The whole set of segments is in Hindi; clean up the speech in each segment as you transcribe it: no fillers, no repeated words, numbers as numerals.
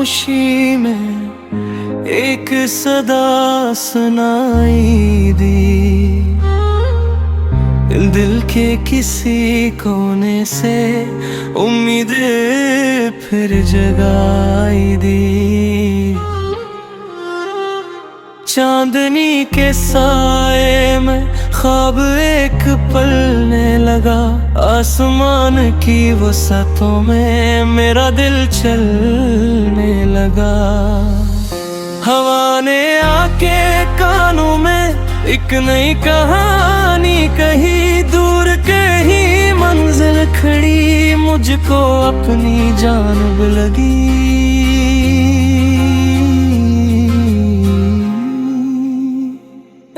खामोशी में एक सदा सुनाई दी, दिल के किसी कोने से उम्मीदें फिर जगाई दी। चांदनी के साए में ख्वाब एक पलने लगा, आसमान की वसतों में मेरा दिल चलने लगा। हवा ने आके कानों में एक नई कहानी कही, दूर कहीं मंजिल खड़ी मुझको अपनी जानिब लगी।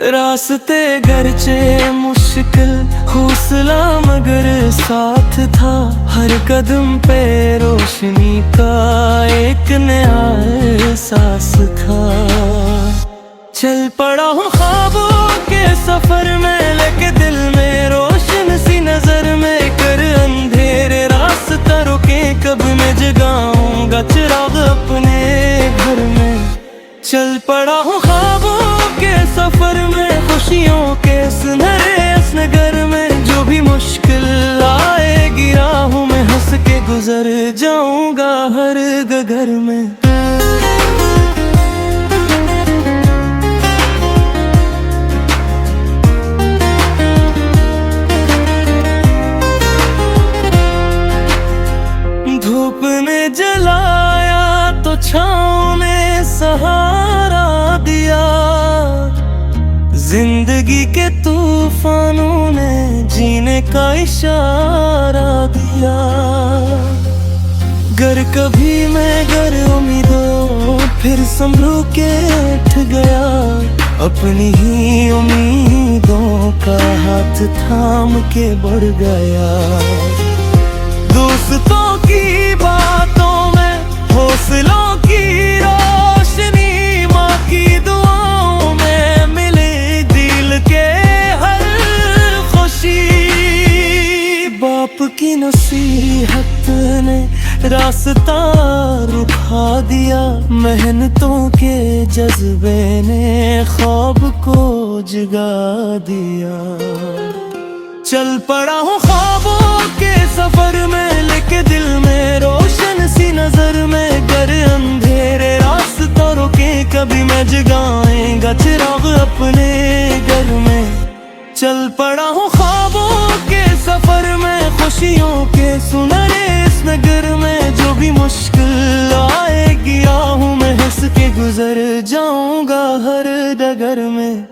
रास्ते गरचे मुश्किल हौसला मगर साथ था, हर कदम पे रोशनी का एक नया एहसास था। चल पड़ा हूँ ख्वाबों के सफर में, लेके दिल में रोशन सी नजर में, कर अंधेरे रास्ता रुके कभी मैं जगाऊंगा चिराग अपने घर में। चल पड़ा हूँ ख्वाबों के सफर में, खुशियों के सुनहरे इस नगर में, जो भी मुश्किल आएगी राहों में हंस के गुजर जाऊंगा हर डगर में। धूप ने जलाया तो छाँव ने सहारा दिया, जिंदगी के तूफानों ने जीने का इशारा दिया। गर कभी मैं गर उम्मीदों फिर संभल के उठ गया, अपनी ही उम्मीदों का हाथ थाम के बढ़ गया। दोस्तों की बातों में हौसलों की रोशनी, माँ की दुआओं में मिले दिल के हर खुशी। बाप की नसीहत ने रास्ता रुखा दिया, मेहनतों के जज्बे ने ख्वाब को जगा दिया। चल पड़ा हूँ ख्वाबों के सफर में, लेके दिल में रोशन सी नजर में, कर अंधेरे रास्ता रुके कभी मैं जगाएगा चिराग अपने घर में। चल पड़ा हूँ ख्वाबों के सफर में, खुशियों के सुनहरे इस नगर में, जो भी मुश्किल आएगी राहों में हंस के गुजर जाऊंगा हर डगर में।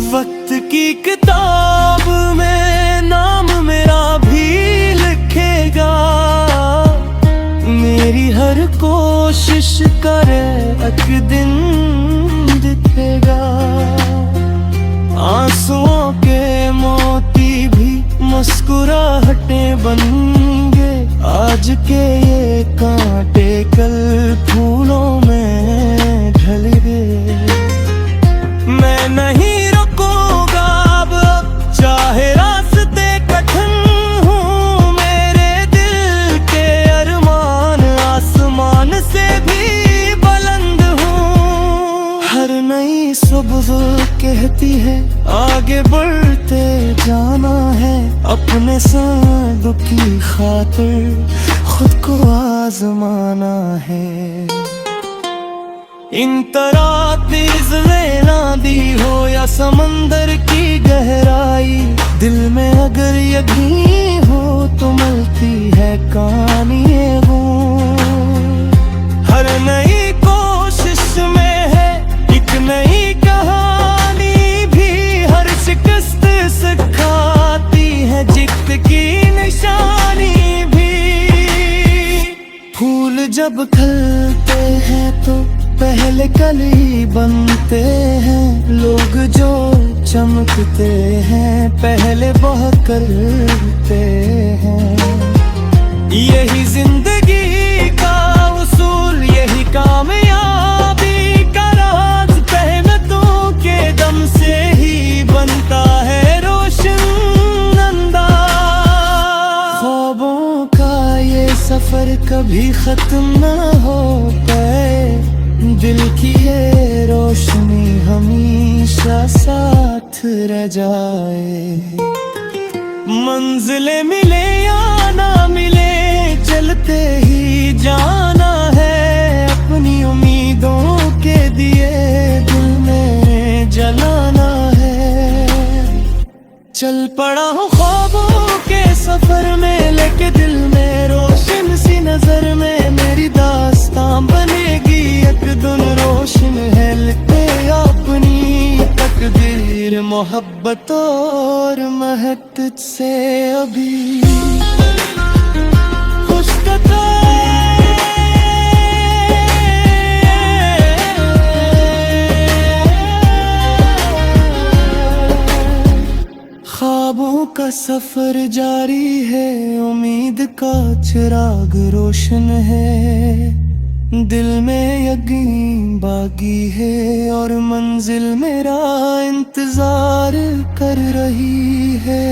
वक्त की किताब में नाम मेरा भी लिखेगा, मेरी हर कोशिश करे एक दिन दिखेगा। आंसुओं के मोती भी मुस्कुराहटें बनेंगे, आज के ये कांटे कल फूलों में ढल गए। मैं नहीं चाहे रास्ते कठिन हूँ, मेरे दिल के अरमान आसमान से भी बुलंद हूँ। हर नई सुबह कहती है आगे बढ़ते जाना है, अपने सांड की खातिर खुद को आजमाना है। इन तरह तेज दी हो या समंदर की गहराई, दिल में अगर यकीन हो तो मिलती है कहानी वो। हर नई कोशिश में है एक नई कहानी भी, हर शिकस्त सिखाती है जीत की निशानी भी। फूल जब खिलते हैं तो पहले कली बनते हैं, लोग जो चमकते हैं पहले बहकते हैं। यही जिंदगी का उसूल, यही कामयाबी का राज, पहले तो कभी खत्म ना हो पाए। दिल की ये रोशनी हमेशा साथ रह जाए। मंजिलें मिले या ना मिले, चलते ही जाना है। अपनी उम्मीदों के दिए दिल में जलाना है। चल पड़ा हूँ ख्वाबों के सफर में, लेके दिल में रोशन सी नजर में। मेरी दास्तां बनेगी एक दिन रोशन है, लिखते अपनी तकदीर। मोहब्बत और महक तुझसे अभी खुश ख्वाबों का सफर जारी है, उम्मीद का चिराग रोशन है। दिल में यकीन बागी है और मंजिल मेरा इंतजार कर रही है।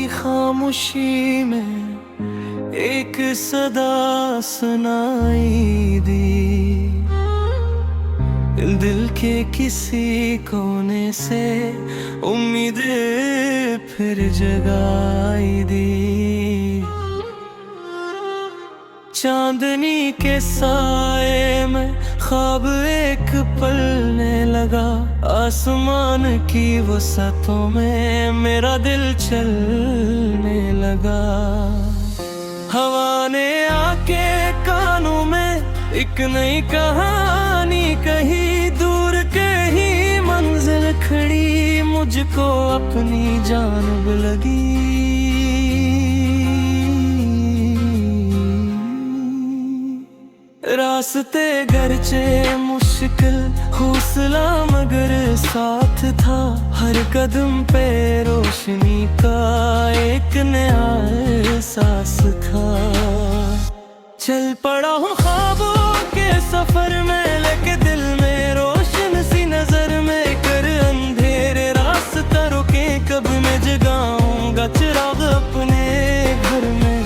खामोशी में एक सदा सुनाई दी, दिल के किसी कोने से उम्मीदें फिर जगाई दी। चांदनी के साए में ख्वाब एक पलने लगा, आसमान की वसतों में मेरा दिल चलने लगा। हवा ने आके कानों में एक नई कहानी कही, दूर कहीं मंजिल खड़ी मुझको अपनी जानिब लगी। रास्ते गरचे मुश्किल हौसला मगर साथ था, हर कदम पे रोशनी का एक नया एहसास था। चल पड़ा हूँ ख्वाबों के सफर में, लेके दिल में रोशन सी नजर में। कर अंधेरे रास्ता रुके, कब मैं जगाऊंगा चिराग अपने घर में।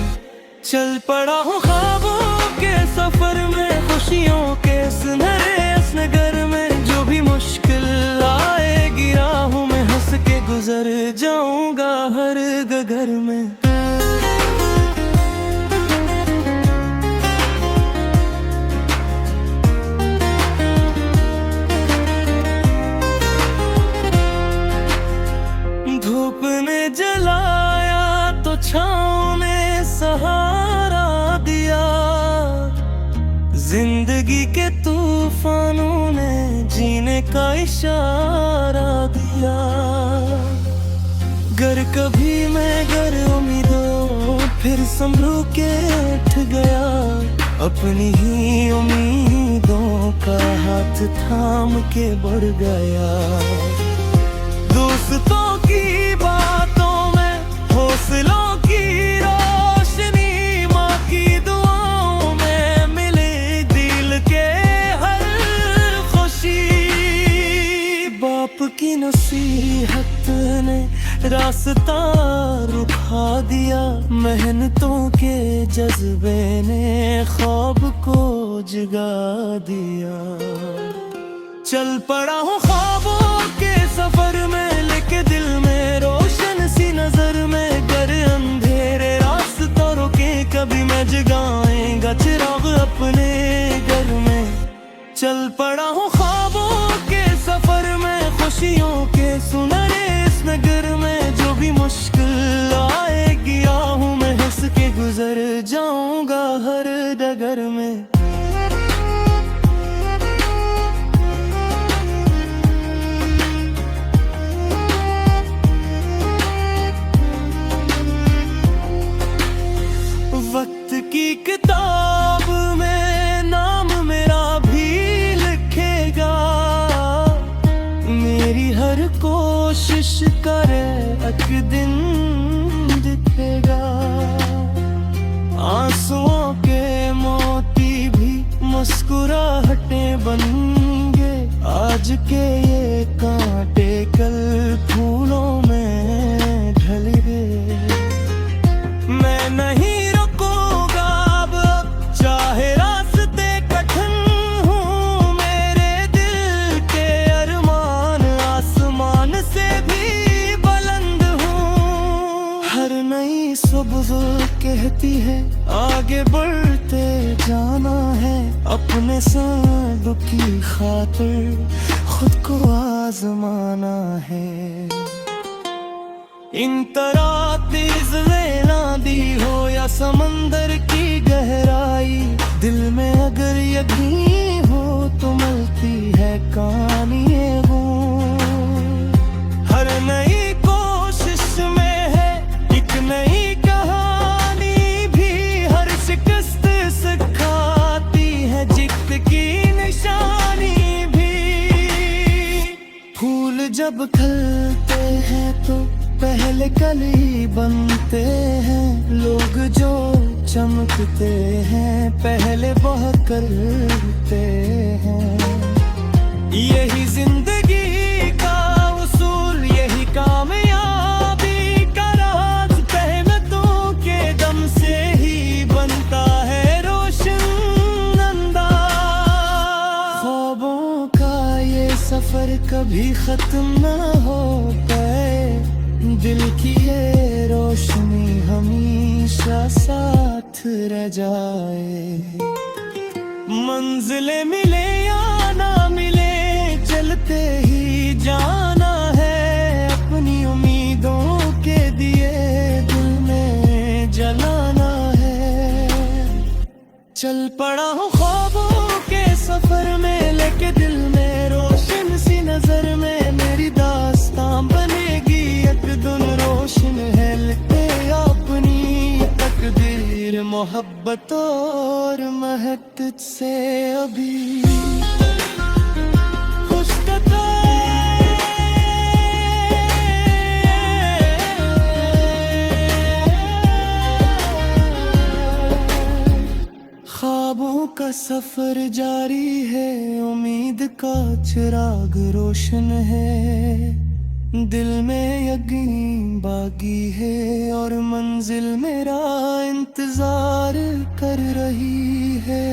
चल पड़ा हूँ ख्वाबों के सफर में, खुशियों के सुनहरे इस नगर में। जो भी मुश्किल आएगी राहों में, हंस के गुजर जाऊंगा हर गगर में। धूप ने जलाया तो छाँव ने सहारा दिया, जिंदगी के तूफानों ने जीने का इशारा दिया। गर कभी मैं गर उम्मीदों फिर संभल के उठ गया, अपनी ही उम्मीदों का हाथ थाम के बढ़ गया। दोस्तों की बातों में हौसलों की रोशनी, माँ की दुआओं में मिले दिल के हर खुशी। बाप की नसीहत ने रास्ता रुखा दिया, मेहनतों के जज्बे ने ख्वाब को जगा दिया। चल पड़ा हूँ ख्वाबों के सफर में, लेके दिल में रोशन सी नजर में। कर अंधेरे रास्ता रुके, कभी मैं जगाएगा चिराग अपने घर में। चल पड़ा हूँ ख्वाबों के सफर में, खुशियों के सुनहरे इस नगर में। जो भी मुश्किल आएगी राहों में, हंस के गुजर जाऊंगा हर डगर में। किताब में नाम मेरा भी लिखेगा। मेरी हर कोशिश करे एक दिन दिखेगा। आंसुओं के मोती भी मुस्कुराहटें बनेंगे। आज के ये कांटे कल फूलों में ढलेंगे। मैं नहीं रुकूंगा अब चाहे रास्ते कठिन हूँ। मेरे दिल के अरमान आसमान से भी बुलंद हूँ। हर नई सुबह कहती है आगे बढ़ते जाना है। अपने सांड की खातिर खुद को आजमाना है। इन तरह तेज दी हो या समंदर की गहराई, दिल में अगर यकीन हो तो मिलती है कहानियां वो। हर नई कोशिश में है एक नई कहानी भी। हर शिकस्त सिखाती है जीत की निशानी भी। फूल जब खिलते हैं तो पहले कली बनते हैं। लोग जो चमकते हैं पहले बहक करते हैं। यही जिंदगी का उसूल, यही कामयाबी का राज। मेहनतों के दम से ही बनता है रोशन अंदाज। ख्वाबों का ये सफर कभी खत्म ना हो पाए। दिल की ये रोशनी हमेशा साथ रह जाए। मंजिलें मिले या ना मिले चलते ही जाना है। अपनी उम्मीदों के दिए दिल में जलाना है। चल पड़ा हूँ ख्वाबों के सफर में लेके दिल में रोशन सी नजर में। मेरी दास्तां बनेगी एक दिन रोशन है। लिखे अपनी तकदीर मोहब्बत और महक से अभी खुश ख्वाबों का सफर जारी है। उम्मीद का चिराग रोशन है। दिल में यकीन बागी है और मंजिल मेरा इंतजार कर रही है।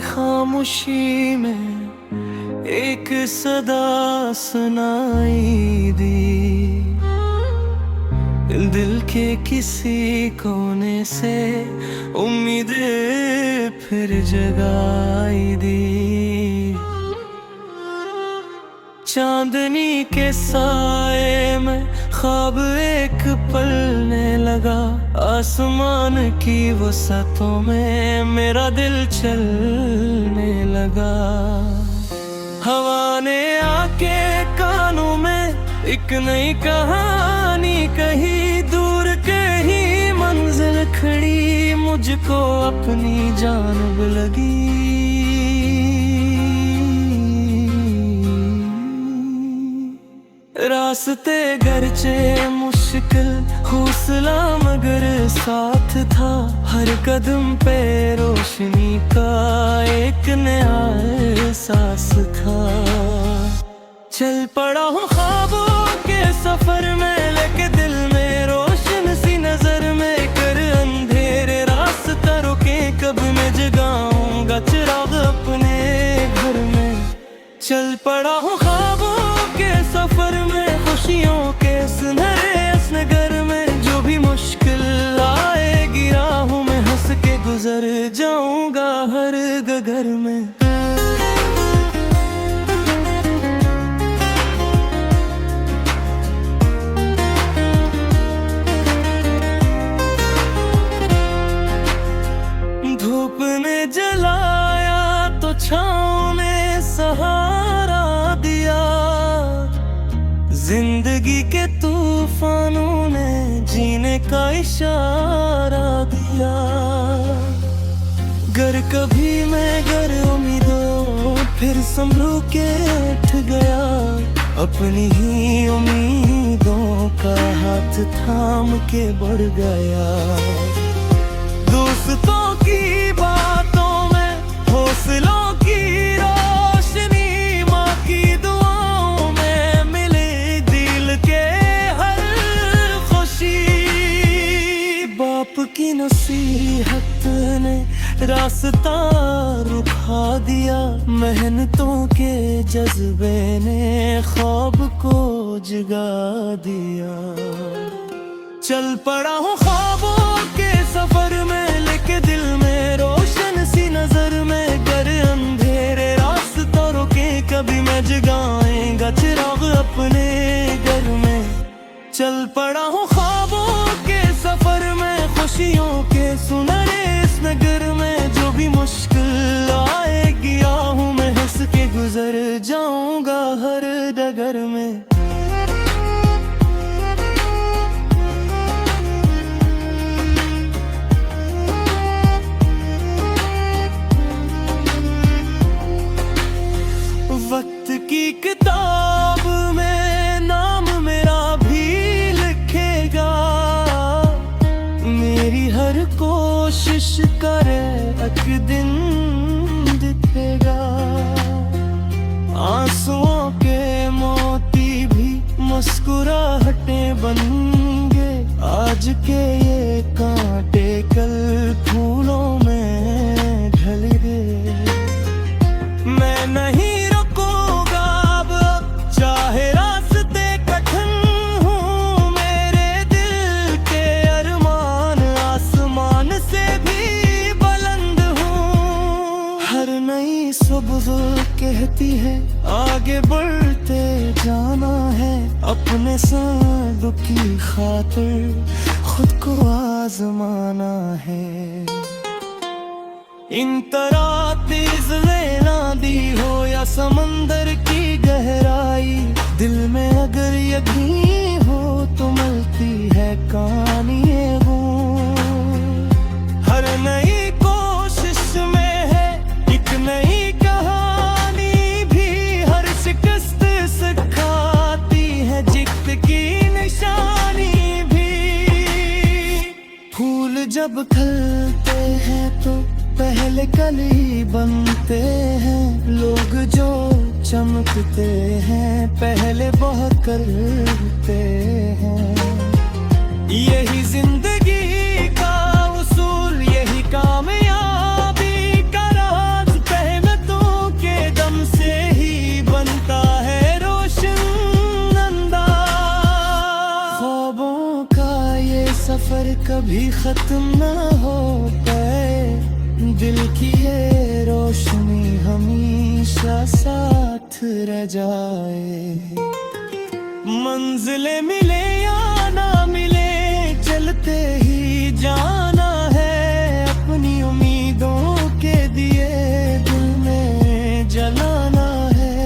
खामोशी में एक सदा सुनाई दी। दिल के किसी कोने से उम्मीदें फिर जगाई दी। चांदनी के साए में ख्वाब एक पलने लगा। आसमान की वसतों में मेरा दिल चलने लगा। हवा ने आके कानों में एक नई कहानी कही। दूर कहीं मंजिल खड़ी मुझको अपनी जानब लगी। रास्ते गरचे मुश्किल हौसला मगर साथ था। हर कदम पे रोशनी का एक नया एहसास था। चल पड़ा हूँ ख्वाबों के सफर में लेके दिल में रोशन सी नजर में। कर अंधेरे रास्ता रुके कब मैं जगाऊंगा चिराग अपने घर चल पड़ा हूँ ख्वाबों के सफर में, खुशियों के सुनहरे नगर में। जो भी मुश्किल आएगी राहों में, हंस के गुजर जाऊंगा हर गगर में। धूप ने जलाया तो छाँव ने सहारा दिया, जिंदगी के तूफानों ने जीने का इशारा दिया। गर कभी मैं गर उम्मीदों फिर संभल के उठ गया, अपनी ही उम्मीदों का हाथ थाम के बढ़ गया। दोस्तों की बातों में हौसलों की रोशनी, माँ की दुआओं में मिले दिल के हर खुशी। बाप की नसीहत ने रास्ता रुखा दिया, मेहनतों के जज्बे ने ख्वाब को जगा दिया। चल पड़ा हूँ ख्वाबों के सफर में, लेके दिल में रोशन सी नजर में। कर अंधेरे रास्ता रुके कभी, मैं जगाएगा चिराग अपने घर में। चल पड़ा हूँ ख्वाबों के सफर में, खुशियों के सुनहरे इस नगर में। जो भी मुश्किल आएगी आहूं में, हंस के गुजर जाऊंगा हर डगर में। वक्त की किताब में नाम मेरा भी लिखेगा, मेरी हर कोशिश करे एक दिन दिखेगा। आंसुओं के मोती भी मुस्कुराहटें बनेंगे, आज के ये कांटे कल फूलों में ढल गए। मैं नहीं सुबह कहती है आगे बढ़ते जाना है, अपने सांड की खातिर खुद को आजमाना है। इन तरह तेज लहरा दी हो या समंदर की गहराई, दिल में अगर यकीन हो तो मिलती है कहानी। हर नई कोशिश में है एक नई कहानी भी, हर शिकस्त सिखाती है जीत की निशानी भी। फूल जब खिलते हैं तो पहले कली बनते हैं, लोग जो चमकते हैं पहले बहुत करते हैं। यही जिंदगी का उसूल, यही कामयाबी का राज, मेहनतों के दम से ही बनता है रोशन अंदाज। ख्वाबों का ये सफर कभी खत्म ना हो पाए, दिल की ये रोशनी हमेशा साथ रह जाए। मंजिलें मिले या ना मिले, चलते ही जाना है, अपनी उम्मीदों के दिए दिल में जलाना है।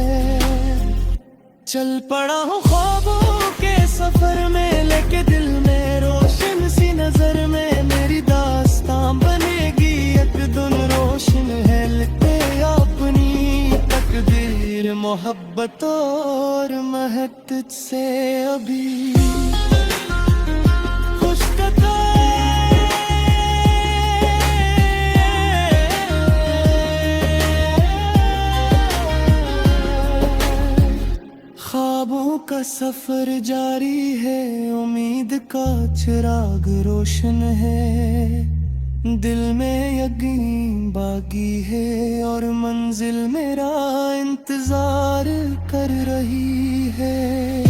चल पड़ा हूँ ख्वाबों के सफर में, लेके दिल में रोशन सी नजर में। मेरी दास्तां बनेगी एक दिन रोशन है, लिखते अपनी तकदीर मोहब्बत और महक तुझसे अभी। ख्वाबों का सफर जारी है, उम्मीद का चिराग रोशन है। दिल में यकीन बाकी है और मंजिल मेरा इंतजार कर रही है।